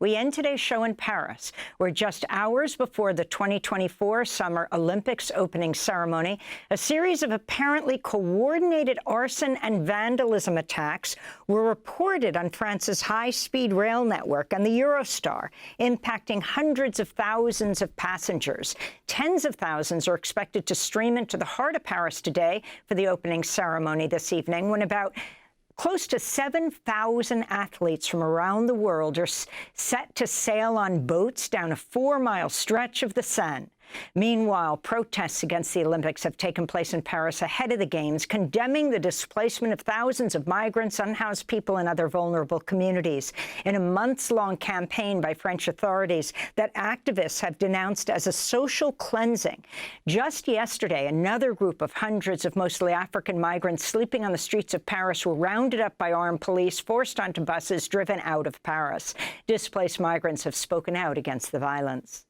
We end today's show in Paris, where just hours before the 2024 Summer Olympics opening ceremony, a series of apparently coordinated arson and vandalism attacks were reported on France's high-speed rail network and the Eurostar, impacting hundreds of thousands of passengers. Tens of thousands are expected to stream into the heart of Paris today for the opening ceremony this evening, when about close to 7,000 athletes from around the world are set to sail on boats down a 4-mile stretch of the Seine. Meanwhile, protests against the Olympics have taken place in Paris ahead of the Games, condemning the displacement of thousands of migrants, unhoused people, and other vulnerable communities in a months-long campaign by French authorities that activists have denounced as a social cleansing. Just yesterday, another group of hundreds of mostly African migrants sleeping on the streets of Paris were rounded up by armed police, forced onto buses, driven out of Paris. Displaced migrants have spoken out against the violence.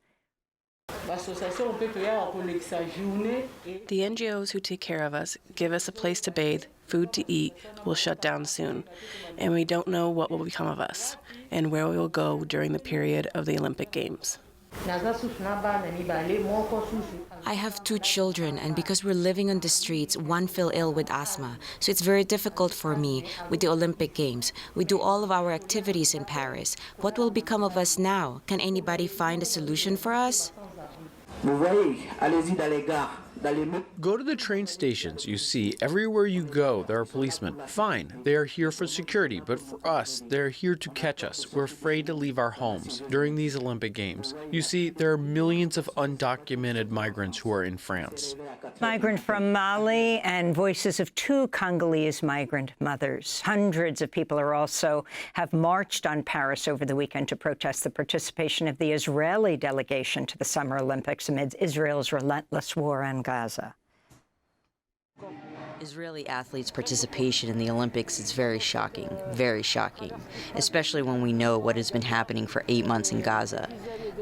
The NGOs who take care of us, give us a place to bathe, food to eat, will shut down soon. And we don't know what will become of us and where we will go during the period of the Olympic Games. I have 2 children, and because we're living on the streets, one fell ill with asthma. So it's very difficult for me with the Olympic Games. We do all of our activities in Paris. What will become of us now? Can anybody find a solution for us? Go to the train stations. You see, everywhere you go, there are policemen. Fine, they are here for security, but for us, they're here to catch us. We're afraid to leave our homes during these Olympic Games. You see, there are millions of undocumented migrants who are in France. Migrant from Mali and voices of 2 Congolese migrant mothers. Hundreds of people have marched on Paris over the weekend to protest the participation of the Israeli delegation to the Summer Olympics amid Israel's relentless war on Gaza. Israeli athletes' participation in the Olympics is very shocking, especially when we know what has been happening for 8 months in Gaza.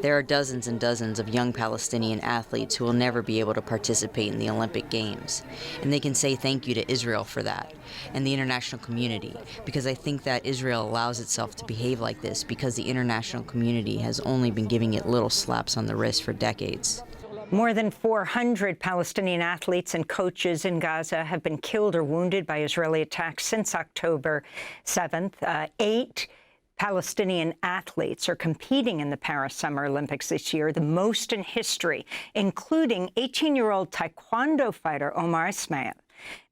There are dozens and dozens of young Palestinian athletes who will never be able to participate in the Olympic Games. And they can say thank you to Israel for that, and the international community, because I think that Israel allows itself to behave like this because the international community has only been giving it little slaps on the wrist for decades. More than 400 Palestinian athletes and coaches in Gaza have been killed or wounded by Israeli attacks since October 7th. 8 Palestinian athletes are competing in the Paris Summer Olympics this year, the most in history, including 18-year-old taekwondo fighter Omar Ismail.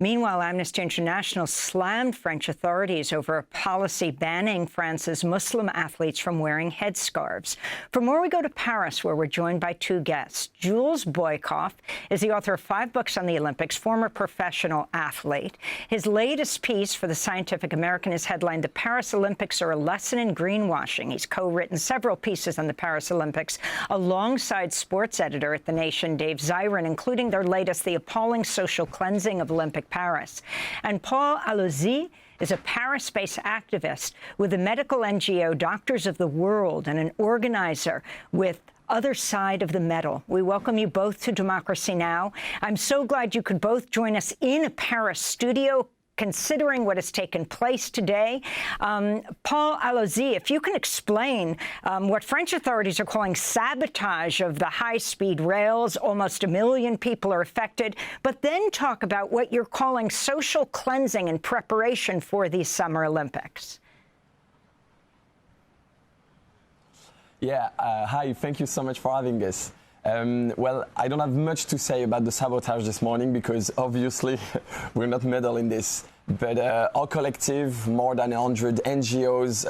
Meanwhile, Amnesty International slammed French authorities over a policy banning France's Muslim athletes from wearing headscarves. For more, we go to Paris, where we're joined by 2 guests. Jules Boykoff is the author of 5 books on the Olympics, former professional athlete. His latest piece for the Scientific American is headlined, "The Paris Olympics Are a Lesson in Greenwashing." He's co-written several pieces on the Paris Olympics alongside sports editor at The Nation, Dave Zirin, including their latest, "The Appalling Social Cleansing of Olympic Paris." And Paul Alauzy is a Paris-based activist with the medical NGO Doctors of the World and an organizer with Other Side of the Medal. We welcome you both to Democracy Now! I'm so glad you could both join us in a Paris studio, considering what has taken place today. Paul Alauzy, if you can explain what French authorities are calling sabotage of the high-speed rails, almost 1 million people are affected, but then talk about what you're calling social cleansing in preparation for these Summer Olympics. Yeah, hi, thank you so much for having us. Well, I don't have much to say about the sabotage this morning because obviously we're not meddling in this. But our collective, more than 100 NGOs,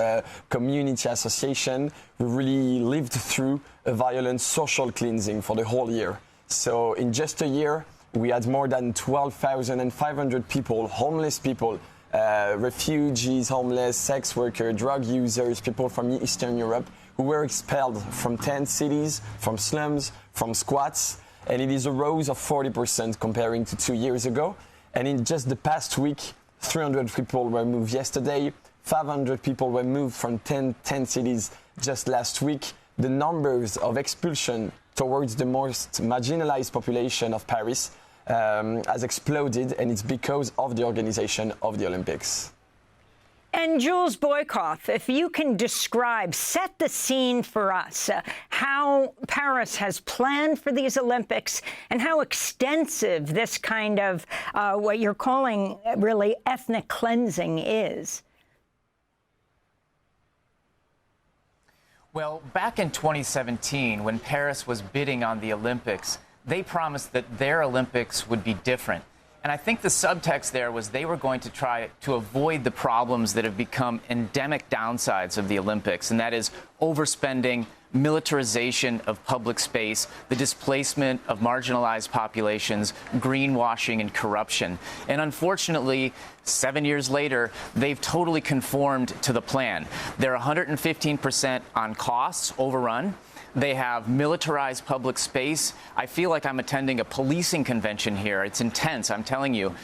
community association, we really lived through a violent social cleansing for the whole year. So in just a year, we had more than 12,500 people, homeless people, refugees, homeless, sex workers, drug users, people from Eastern Europe, who were expelled from tent cities, from slums, from squats, and it is a rise of 40% comparing to 2 years ago. And in just the past week, 300 people were moved yesterday, 500 people were moved from 10 cities just last week. The numbers of expulsion towards the most marginalized population of Paris has exploded, and it's because of the organization of the Olympics. And Jules Boykoff, if you can describe, set the scene for us, how Paris has planned for these Olympics and how extensive this kind of what you're calling really ethnic cleansing is. Well, back in 2017, when Paris was bidding on the Olympics, they promised that their Olympics would be different. And I think the subtext there was they were going to try to avoid the problems that have become endemic downsides of the Olympics, and that is overspending, militarization of public space, the displacement of marginalized populations, greenwashing, and corruption. And unfortunately, 7 years later, they've totally conformed to the plan. They're 115% on costs overrun. They have militarized public space. I feel like I'm attending a policing convention here. It's intense, I'm telling you.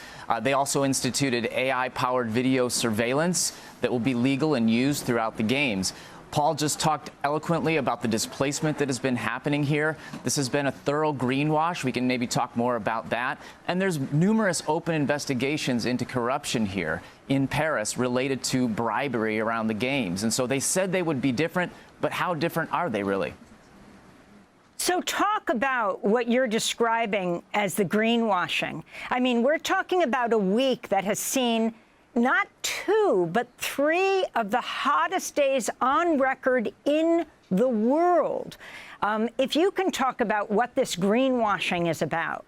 They also instituted AI-powered video surveillance that will be legal and used throughout the games. Paul just talked eloquently about the displacement that has been happening here. This has been a thorough greenwash. We can maybe talk more about that. And there's numerous open investigations into corruption here in Paris related to bribery around the games. And so they said they would be different, but how different are they really? So talk about what you're describing as the greenwashing. I mean, we're talking about a week that has seen not 2, but 3 of the hottest days on record in the world. If you can talk about what this greenwashing is about.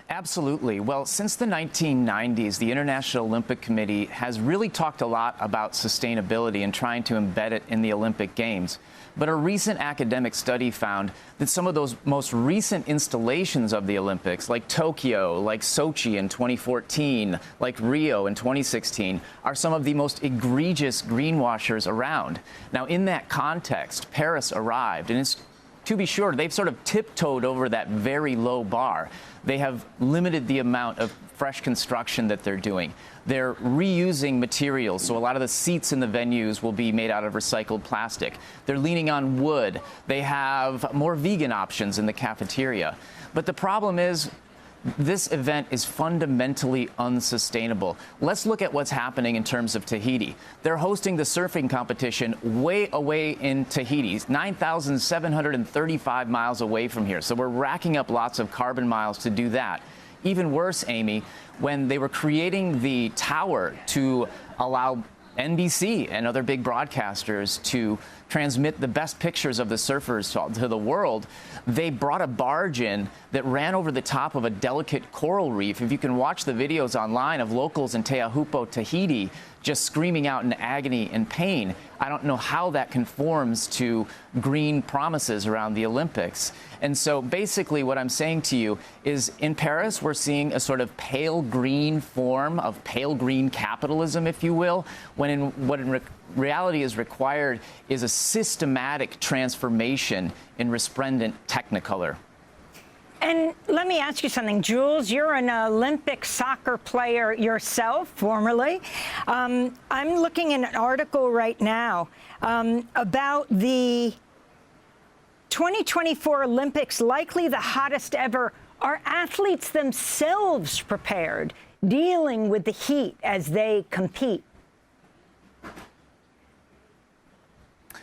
Absolutely. Well, since the 1990s, the International Olympic Committee has really talked a lot about sustainability and trying to embed it in the Olympic Games. But a recent academic study found that some of those most recent installations of the Olympics, like Tokyo, like Sochi in 2014, like Rio in 2016, are some of the most egregious greenwashers around. Now, in that context, Paris arrived, and it's, to be sure, they've sort of tiptoed over that very low bar. They have limited the amount of fresh construction that they're doing. They're reusing materials, so a lot of the seats in the venues will be made out of recycled plastic. They're leaning on wood. They have more vegan options in the cafeteria. But the problem is, this event is fundamentally unsustainable. Let's look at what's happening in terms of Tahiti. They're hosting the surfing competition way away in Tahiti, 9,735 miles away from here. So we're racking up lots of carbon miles to do that. Even worse, Amy, when they were creating the tower to allow NBC and other big broadcasters to transmit the best pictures of the surfers to the world, they brought a barge in that ran over the top of a delicate coral reef. If you can watch the videos online of locals in Teahupo, Tahiti, just screaming out in agony and pain, I don't know how that conforms to green promises around the Olympics. And so basically what I'm saying to you is in Paris, we're seeing a sort of pale green form of pale green capitalism, if you will, when what in reality is required is a systematic transformation in resplendent technicolor. And let me ask you something, Jules. You're an Olympic soccer player yourself, formerly. I'm looking at an article right now about the 2024 Olympics, likely the hottest ever. Are athletes themselves prepared, dealing with the heat as they compete?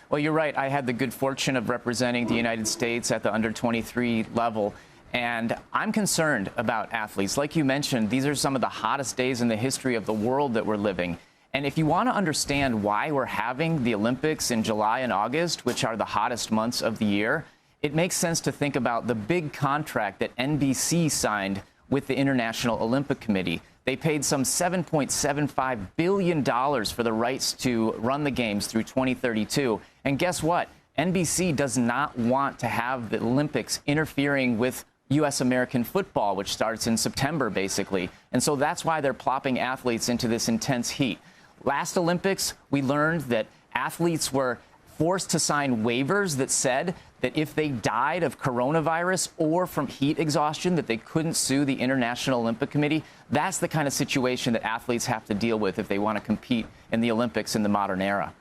Well, you're right. I had the good fortune of representing the United States at the under-23 level. And I'm concerned about athletes. Like you mentioned, these are some of the hottest days in the history of the world that we're living. And if you want to understand why we're having the Olympics in July and August, which are the hottest months of the year, it makes sense to think about the big contract that NBC signed with the International Olympic Committee. They paid some $7.75 billion for the rights to run the games through 2032. And guess what? NBC does not want to have the Olympics interfering with U.S. American football, which starts in September, basically. And so that's why they're plopping athletes into this intense heat. Last Olympics, we learned that athletes were forced to sign waivers that said that if they died of coronavirus or from heat exhaustion, that they couldn't sue the International Olympic Committee. That's the kind of situation that athletes have to deal with if they want to compete in the Olympics in the modern era.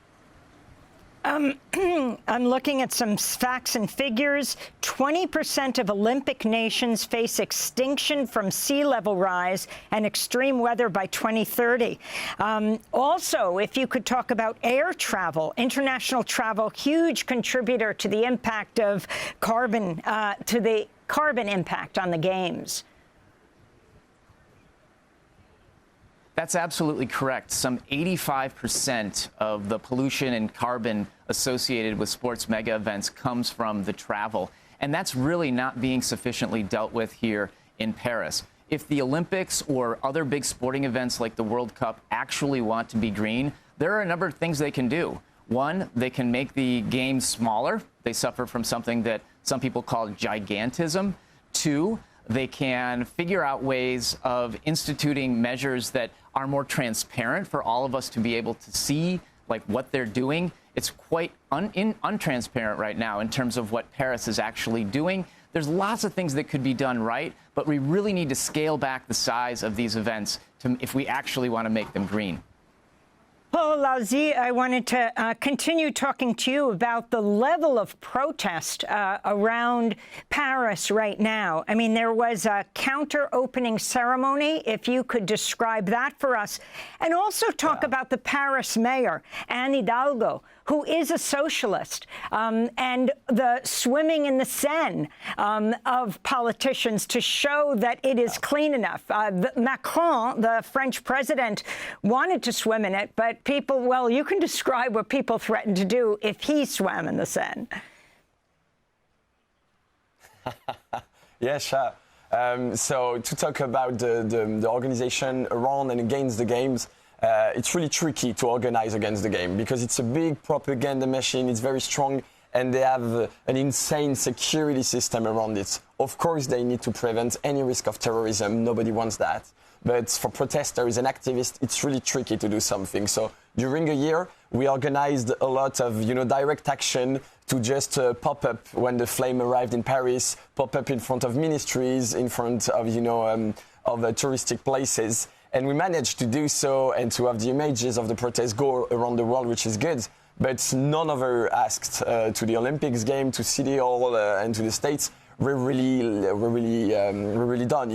I'm looking at some facts and figures. 20% of Olympic nations face extinction from sea level rise and extreme weather by 2030. Also, if you could talk about air travel, international travel, huge contributor to the impact of carbon, to the carbon impact on the Games. That's absolutely correct. Some 85% of the pollution and carbon associated with sports mega events comes from the travel. And that's really not being sufficiently dealt with here in Paris. If the Olympics or other big sporting events like the World Cup actually want to be green, there are a number of things they can do. One, they can make the games smaller. They suffer from something that some people call gigantism. Two, they can figure out ways of instituting measures that are more transparent for all of us to be able to see, like, what they're doing. It's quite untransparent right now in terms of what Paris is actually doing. There's lots of things that could be done right, but we really need to scale back the size of these events if we actually want to make them green. Paul Alauzy, I wanted to continue talking to you about the level of protest around Paris right now. I mean, there was a counter-opening ceremony, if you could describe that for us, and also talk about the Paris mayor, Anne Hidalgo, who is a socialist, and the swimming in the Seine of politicians to show that it is clean enough. Macron, the French president, wanted to swim in it, but people, well, you can describe what people threatened to do if he swam in the Seine. Yeah, sure. So to talk about the organization around and against the Games, it's really tricky to organize against the game because it's a big propaganda machine. It's very strong, and they have an insane security system around it. Of course, they need to prevent any risk of terrorism. Nobody wants that. But for protesters and activists, it's really tricky to do something. So during a year, we organized a lot of, direct action to just pop up when the flame arrived in Paris, pop up in front of ministries, in front of, touristic places. And we managed to do so and to have the images of the protests go around the world, which is good. But none of us asked to the Olympics game, to City Hall, and to the States. We're really done,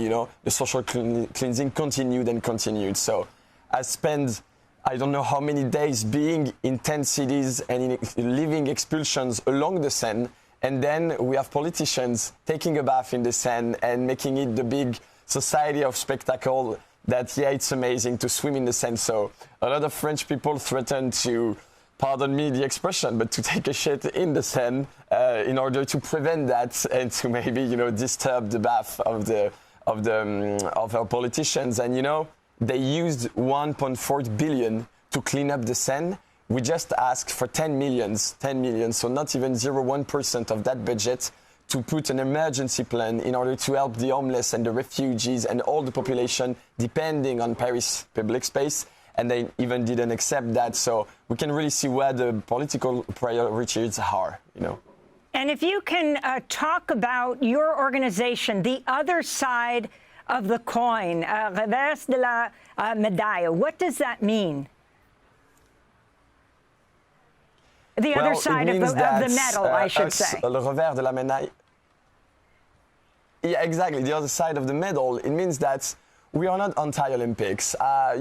The social cleansing continued and continued. So I spent, I don't know how many days being in 10 cities and in living expulsions along the Seine. And then we have politicians taking a bath in the Seine and making it the big society of spectacle that, yeah, it's amazing to swim in the Seine. So a lot of French people threatened to, pardon me the expression, but to take a shit in the Seine in order to prevent that and to maybe, disturb the bath of our politicians. And, they used 1.4 billion to clean up the Seine. We just asked for 10 million, so not even 0.1% of that budget to put an emergency plan in order to help the homeless and the refugees and all the population depending on Paris public space. And they even didn't accept that. So we can really see where the political priorities are, And if you can talk about your organization, the other side of the coin, Revers de la Médaille, what does that mean? The other side of the medal, I should say. Le revers de la médaille. Yeah, exactly. The other side of the medal. It means that we are not anti-Olympics. I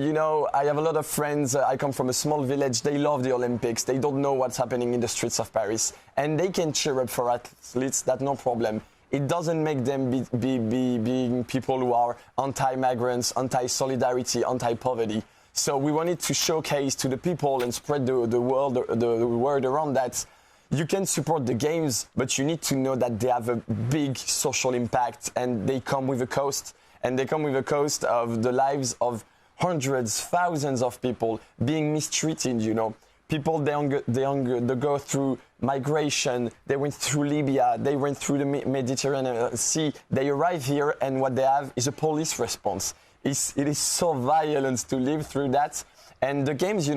have a lot of friends. I come from a small village. They love the Olympics. They don't know what's happening in the streets of Paris. And they can cheer up for athletes. That's no problem. It doesn't make them being people who are anti-migrants, anti-solidarity, anti-poverty. So we wanted to showcase to the people and spread the word around that you can support the games, but you need to know that they have a big social impact and they come with a cost. And they come with a cost of the lives of hundreds, thousands of people being mistreated, People, they go through migration. They went through Libya. They went through the Mediterranean Sea. They arrive here, and what they have is a police response. It is so violent to live through that. And the games,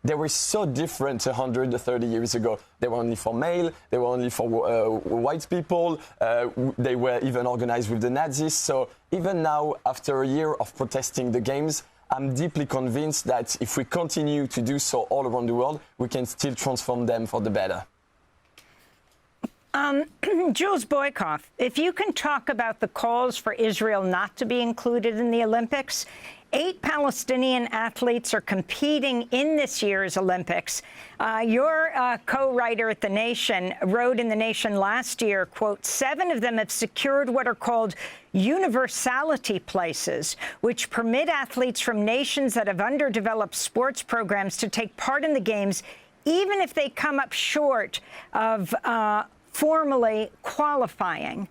they were so different 130 years ago. They were only for male. They were only for white people. They were even organized with the Nazis. So even now, after a year of protesting the games, I'm deeply convinced that if we continue to do so all around the world, we can still transform them for the better. Jules Boykoff, if you can talk about the calls for Israel not to be included in the Olympics. 8 Palestinian athletes are competing in this year's Olympics. Your co-writer at The Nation wrote in The Nation last year, quote, 7 of them have secured what are called universality places, which permit athletes from nations that have underdeveloped sports programs to take part in the Games, even if they come up short of formally qualifying.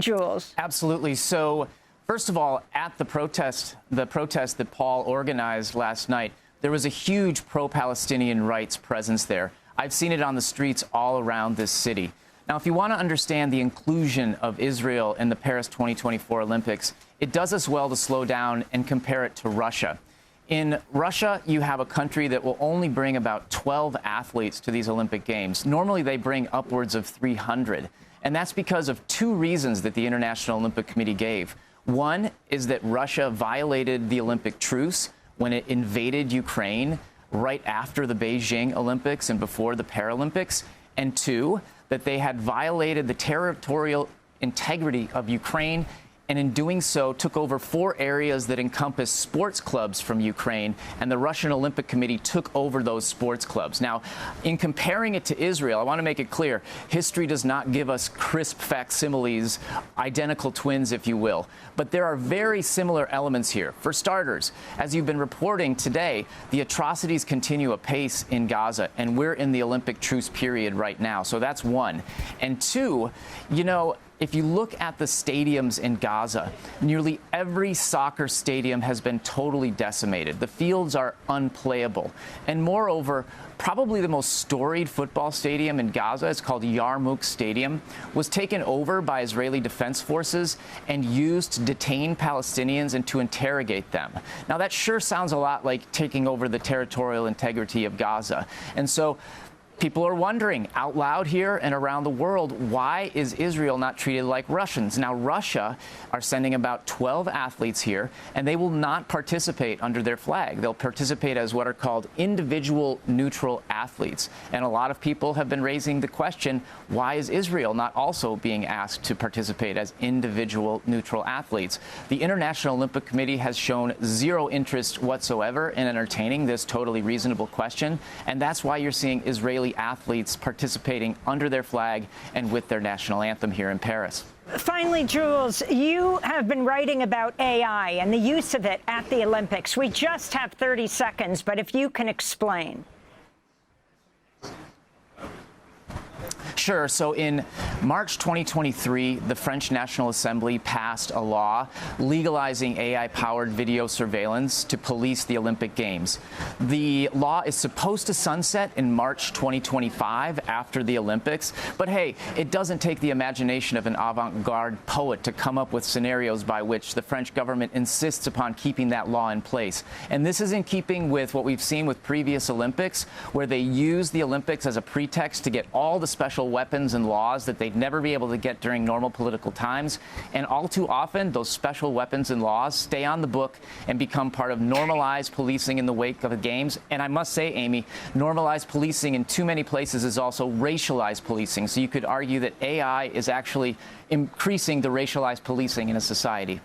Jules. Absolutely. So, first of all, at the protest that Paul organized last night, there was a huge pro-Palestinian rights presence there. I've seen it on the streets all around this city. Now, if you want to understand the inclusion of Israel in the Paris 2024 Olympics, it does us well to slow down and compare it to Russia. In Russia, you have a country that will only bring about 12 athletes to these Olympic Games. Normally, they bring upwards of 300. And that's because of 2 reasons that the International Olympic Committee gave. One is that Russia violated the Olympic truce when it invaded Ukraine right after the Beijing Olympics and before the Paralympics. And 2, that they had violated the territorial integrity of Ukraine, and in doing so took over 4 areas that encompass sports clubs from Ukraine, and the Russian Olympic Committee took over those sports clubs. Now, in comparing it to Israel, I want to make it clear, history does not give us crisp facsimiles, identical twins, if you will. But there are very similar elements here. For starters, as you've been reporting today, the atrocities continue apace in Gaza, and we're in the Olympic truce period right now. So that's one. And 2, you know, if you look at the stadiums in Gaza, nearly every soccer stadium has been totally decimated. The fields are unplayable. And moreover, probably the most storied football stadium in Gaza, it's called Yarmouk Stadium, was taken over by Israeli defense forces and used to detain Palestinians and to interrogate them. Now, that sure sounds a lot like taking over the territorial integrity of Gaza. And so people are wondering out loud here and around the world, why is Israel not treated like Russians? Now, Russia are sending about 12 athletes here, and they will not participate under their flag. They'll participate as what are called individual neutral athletes. And a lot of people have been raising the question, why is Israel not also being asked to participate as individual neutral athletes? The International Olympic Committee has shown zero interest whatsoever in entertaining this totally reasonable question, and that's why you're seeing Israeli athletes participating under their flag and with their national anthem here in Paris. Finally, Jules, you have been writing about AI and the use of it at the Olympics. We just have 30 seconds, but if you can explain. Sure. So in March 2023, the French National Assembly passed a law legalizing AI-powered video surveillance to police the Olympic Games. The law is supposed to sunset in March 2025 after the Olympics. But hey, it doesn't take the imagination of an avant-garde poet to come up with scenarios by which the French government insists upon keeping that law in place. And this is in keeping with what we've seen with previous Olympics, where they use the Olympics as a pretext to get all the special weapons and laws that they'd never be able to get during normal political times. And all too often, those special weapons and laws stay on the book and become part of normalized policing in the wake of the games. And I must say, Amy, normalized policing in too many places is also racialized policing. So you could argue that AI is actually increasing the racialized policing in a society.